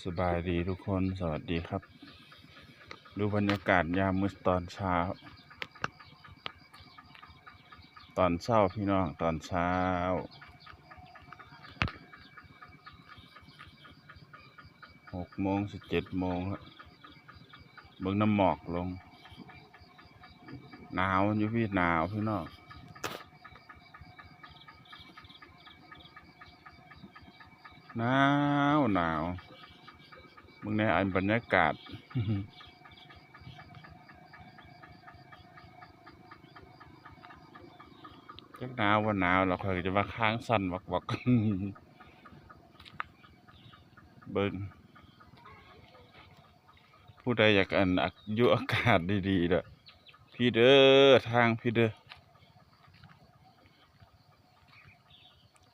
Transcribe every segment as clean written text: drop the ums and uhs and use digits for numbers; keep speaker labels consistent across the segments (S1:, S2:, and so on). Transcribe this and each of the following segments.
S1: สบายดีทุกคนสวัสดีครับดูบรรยากาศยามมื้อตอนเช้าพี่น้องตอนเช้า6 โมง 7 โมงครับเบิ่งน้ำหมอกลงหนาวอยู่พี่หนาวพี่น้องหนาวมึงในอันบรรยากาศ จักหนาวว่าหนาวเราคอยจะมาค้างสั่นวัก เบิ่งผู้ใดอยากอยู่อากาศดีๆเด้อพี่เด้อทางพี่เด้อ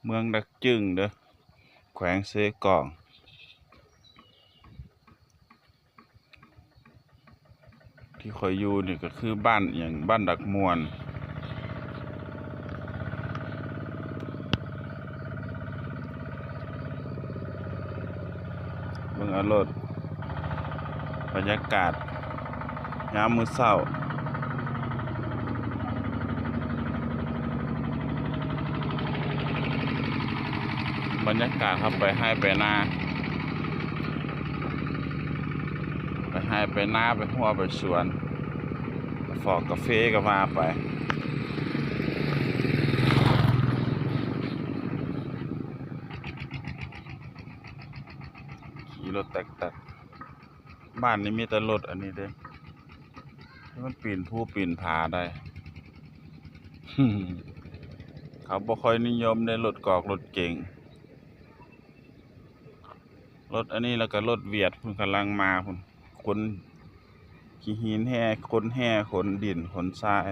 S1: เมืองดักจึงเด้อแขวงเซกองที่คอยอยู่นี่ก็คือบ้านอย่างบ้านดักมวนเบิ่งเอารถบรรยากาศยามมื้อเช้าบรรยากาศครับไปให้ไปนาไปหัวไปสวนฟอกกาแฟก็มาไปขี่รถแตกบ้านนี้มีแต่รถอันนี้เด้ที่มันปีนภูปีนผาได้ เขาบ่ค่อยนิยมในรถกอกรถเก๋งรถอันนี้แล้วก็รถเวียดเพิ่นกำลังมาพุ่นขนขี้หินแห่ขนดินขนทราย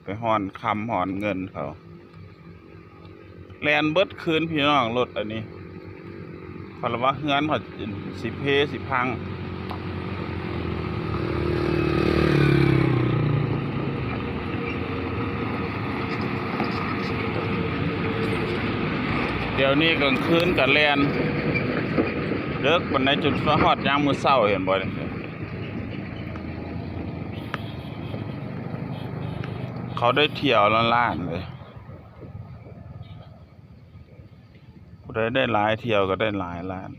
S1: ไปฮ้อนคำฮ้อนเงินเขาแล่นเบิดคืนพี่น้องรถอันนี้เพราะว่าเฮือนเขาสิเพสิพังเดี๋ยวนี้กลางคืนก็แล่นเลิกบันไดจุดฮอดยามมื้อเช้าเห็นบ่เนี่ยเขาได้เที่ยวล้านเลยผู้ใดได้หลายเที่ยวก็ได้หลายล้าน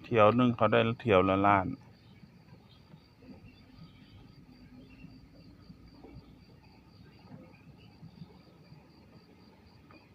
S1: เที่ยวนึงเขาได้เที่ยวละล้าน